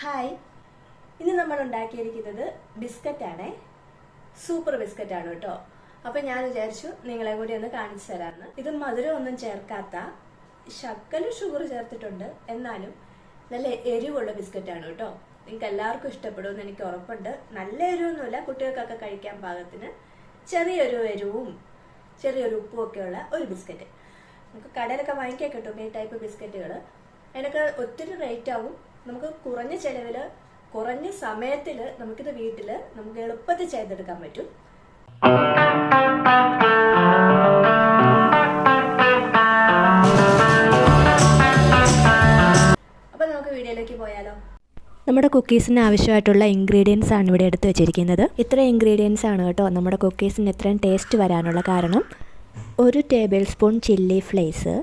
Hi, ഇന്ന് നമ്മൾ ഉണ്ടാക്കിയിരിക്കുന്നത് ബിസ്ക്കറ്റാണേ. സൂപ്പർ ബിസ്ക്കറ്റാണ് കേട്ടോ. അപ്പം ഞാൻ വിചാരിച്ചു നിങ്ങളെ കൂടി ഒന്ന് കാണിച്ചു തരാമെന്ന്. ഇത് മധുരം ഒന്നും ചേർക്കാത്ത, ശകലം ഷുഗർ ചേർത്തിട്ടുണ്ട്, എന്നാലും നല്ല എരിവുള്ള ബിസ്ക്കറ്റാണ് കേട്ടോ. നിങ്ങൾക്ക് എല്ലാവർക്കും ഇഷ്ടപ്പെടുമെന്ന് എനിക്ക് ഉറപ്പുണ്ട്. നല്ല എരിവൊന്നുമില്ല, കുട്ടികൾക്കൊക്കെ കഴിക്കാൻ പാകത്തിന് ചെറിയൊരു എരിവും ചെറിയൊരു ഉപ്പും ഒക്കെയുള്ള ഒരു ബിസ്ക്കറ്റ്. നമുക്ക് കടയിലൊക്കെ വാങ്ങിക്കാൻ കിട്ടും ഈ ടൈപ്പ് ബിസ്ക്കറ്റുകൾ. അതിനൊക്കെ ഒത്തിരി റേറ്റ് ആവും. നമുക്ക് കുറഞ്ഞ ചെലവിൽ കുറഞ്ഞ സമയത്തിൽ നമുക്കിത് വീട്ടിൽ നമുക്ക് എളുപ്പത്തിൽ ചെയ്തെടുക്കാൻ പറ്റും. അപ്പോൾ നമുക്ക് വീഡിയോയിലേക്ക് പോയാലോ. നമ്മുടെ കുക്കീസിന് ആവശ്യമായിട്ടുള്ള ഇൻഗ്രീഡിയൻസ് ആണ് ഇവിടെ എടുത്ത് വെച്ചിരിക്കുന്നത്. ഇത്ര ഇൻഗ്രീഡിയൻസ് ആണ് കേട്ടോ നമ്മുടെ കുക്കീസിന് ഇത്രയും ടേസ്റ്റ് വരാനുള്ള കാരണം. 1 ടേബിൾ സ്പൂൺ ചില്ലി ഫ്ലേക്സ്,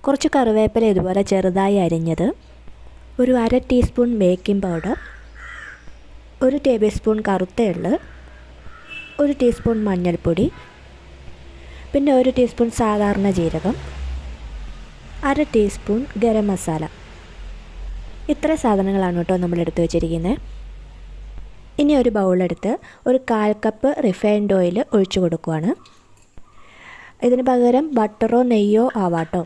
കുറച്ച് കറിവേപ്പില ഇതുപോലെ ചെറുതായി അരിഞ്ഞത്, ഒരു 1/2 teaspoon baking powder, 1 table spoon കറുത്ത എള്ള്, 1 ടീസ്പൂൺ മഞ്ഞൾപ്പൊടി, പിന്നെ 1 ടീസ്പൂൺ സാധാരണ ജീരകം, 1/2 ടീസ്പൂൺ ഗരം മസാല. ഇത്ര സാധനങ്ങളാണ് കേട്ടോ നമ്മൾ എടുത്ത് വെച്ചിരിക്കുന്നത്. ഇനി ഒരു ബൗളെടുത്ത് ഒരു 1/4 കപ്പ് റിഫൈൻഡ് ഓയിൽ ഒഴിച്ചു കൊടുക്കുകയാണ്. ഇതിന് പകരം ബട്ടറോ നെയ്യോ ആവാട്ടോ.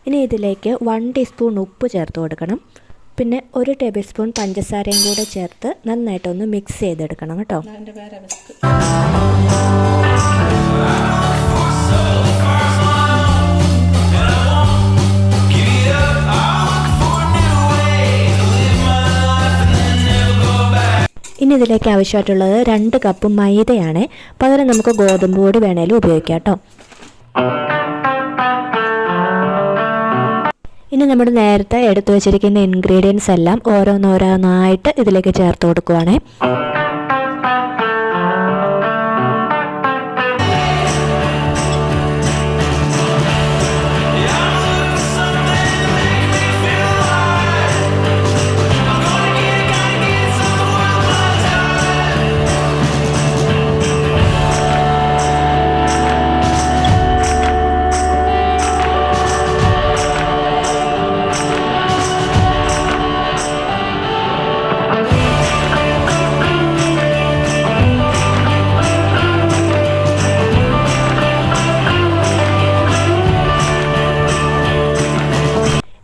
ഇനി ഇതിലേക്ക് 1 ടീസ്പൂൺ ഉപ്പ് ചേർത്ത് കൊടുക്കണം. പിന്നെ 1 ടേബിൾ സ്പൂൺ പഞ്ചസാരയും കൂടെ ചേർത്ത് നന്നായിട്ടൊന്ന് മിക്സ് ചെയ്തെടുക്കണം കേട്ടോ. ഇനി ഇതിലേക്ക് ആവശ്യമായിട്ടുള്ളത് 2 കപ്പ് മൈദയാണ്. പകരം നമുക്ക് ഗോതമ്പ് പൊടി വേണേലും ഉപയോഗിക്കാം കേട്ടോ. ഇനി നമ്മൾ നേരത്തെ എടുത്തു വച്ചിരിക്കുന്ന ഇൻഗ്രീഡിയൻസ് എല്ലാം ഓരോന്നോരോന്നായിട്ട് ഇതിലേക്ക് ചേർത്ത് കൊടുക്കുവാണേ.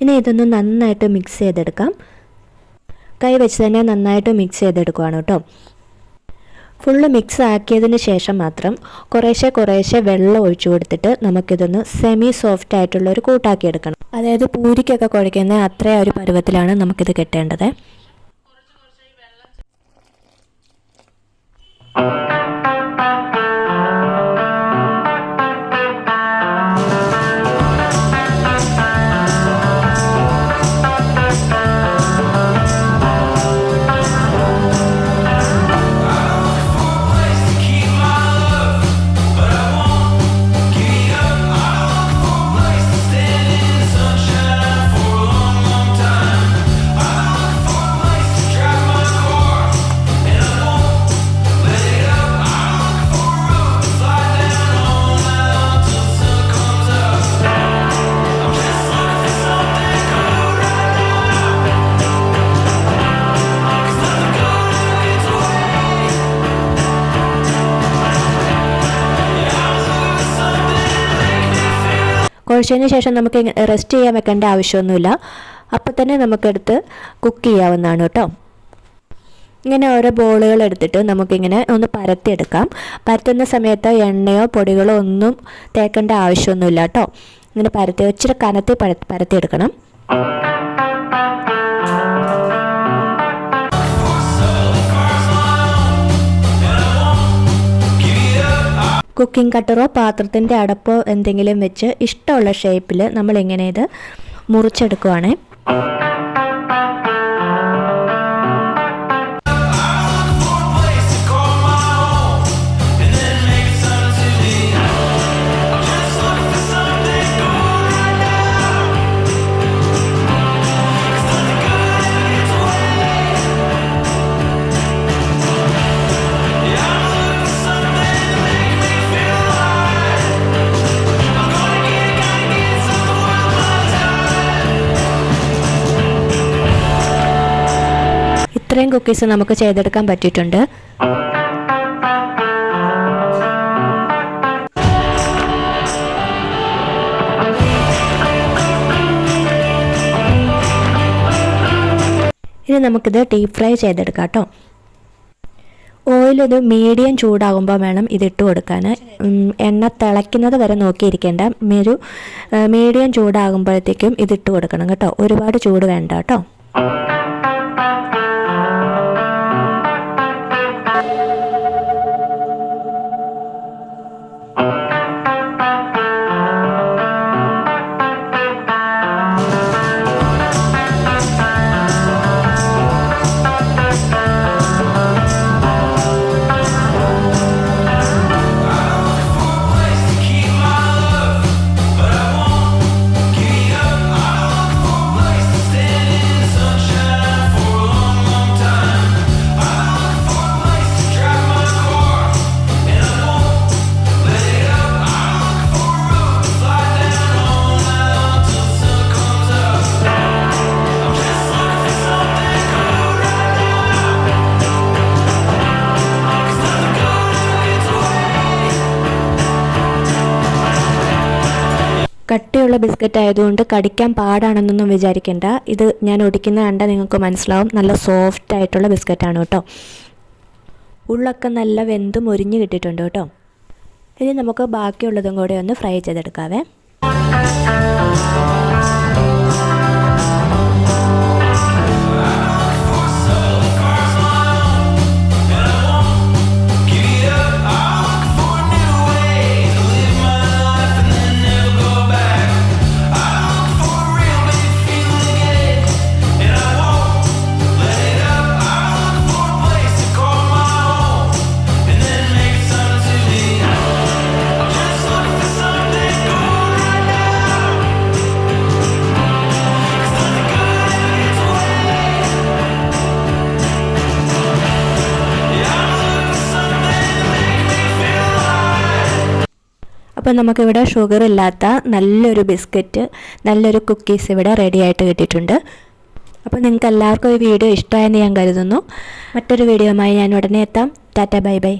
ഇനി ഇതൊന്ന് നന്നായിട്ട് മിക്സ് ചെയ്തെടുക്കാം. കൈ വെച്ച് തന്നെ നന്നായിട്ട് മിക്സ് ചെയ്തെടുക്കുകയാണ് കേട്ടോ. ഫുള്ള് മിക്സ് ആക്കിയതിന് ശേഷം മാത്രം കുറേശ്ശെ വെള്ളം ഒഴിച്ചു കൊടുത്തിട്ട് നമുക്കിതൊന്ന് സെമി സോഫ്റ്റ് ആയിട്ടുള്ളൊരു കൂട്ടാക്കി എടുക്കണം. അതായത് പൂരിക്കൊക്കെ കുഴയ്ക്കുന്ന അത്രയും ഒരു പരുവത്തിലാണ് നമുക്കിത് കിട്ടേണ്ടത്. കുഴച്ചതിന് ശേഷം നമുക്ക് റെസ്റ്റ് ചെയ്യാൻ വെക്കേണ്ട ആവശ്യമൊന്നുമില്ല. അപ്പം തന്നെ നമുക്കെടുത്ത് കുക്ക് ചെയ്യാവുന്നതാണ് കേട്ടോ. ഇങ്ങനെ ഓരോ ബോളുകൾ എടുത്തിട്ട് നമുക്കിങ്ങനെ ഒന്ന് പരത്തിയെടുക്കാം. പരത്തുന്ന സമയത്ത് എണ്ണയോ പൊടികളോ ഒന്നും തേക്കേണ്ട ആവശ്യമൊന്നുമില്ല കേട്ടോ. ഇങ്ങനെ ഇച്ചിരി കനത്തി പരത്തിയെടുക്കണം. കുക്കിംഗ് കട്ടറോ പാത്രത്തിൻ്റെ അടപ്പോ എന്തെങ്കിലും വെച്ച് ഇഷ്ടമുള്ള ഷേപ്പിൽ നമ്മളിങ്ങനെ ഇത് മുറിച്ചെടുക്കുവാണേ. ഇത്രയും കുക്കീസ് നമുക്ക് ചെയ്തെടുക്കാൻ പറ്റിയിട്ടുണ്ട്. ഇനി നമുക്കിത് ഡീപ് ഫ്രൈ ചെയ്തെടുക്കാം കേട്ടോ. ഓയിലൊരു മീഡിയം ചൂടാകുമ്പോൾ വേണം ഇതിട്ട് കൊടുക്കാൻ. എണ്ണ തിളയ്ക്കുന്നത് വരെ നോക്കിയിരിക്കേണ്ട. ഒരു മീഡിയം ചൂടാകുമ്പോഴത്തേക്കും ഇതിട്ട് കൊടുക്കണം കേട്ടോ. ഒരുപാട് ചൂട് വേണ്ട കേട്ടോ. കട്ടിയുള്ള ബിസ്ക്കറ്റ് ആയതുകൊണ്ട് കടിക്കാൻ പാടാണെന്നൊന്നും വിചാരിക്കേണ്ട. ഇത് ഞാൻ ഒടിക്കുന്ന കണ്ടാൽ നിങ്ങൾക്ക് മനസ്സിലാവും. നല്ല സോഫ്റ്റ് ആയിട്ടുള്ള ബിസ്ക്കറ്റാണ് കേട്ടോ. ഉള്ളൊക്കെ നല്ല വെന്ത് മൊരിഞ്ഞ് കിട്ടിയിട്ടുണ്ട് കേട്ടോ. ഇനി നമുക്ക് ബാക്കിയുള്ളതും കൂടെ ഒന്ന് ഫ്രൈ ചെയ്തെടുക്കാവേ. അപ്പോൾ നമുക്കിവിടെ ഷുഗർ ഇല്ലാത്ത നല്ലൊരു ബിസ്ക്കറ്റ്, നല്ലൊരു കുക്കീസ് ഇവിടെ റെഡി ആയിട്ട് കിട്ടിയിട്ടുണ്ട്. അപ്പോൾ നിങ്ങൾക്ക് എല്ലാവർക്കും ഈ വീഡിയോ ഇഷ്ടമായെന്ന് ഞാൻ കരുതുന്നു. മറ്റൊരു വീഡിയോയുമായി ഞാൻ ഉടനെ എത്താം. Tata bye bye.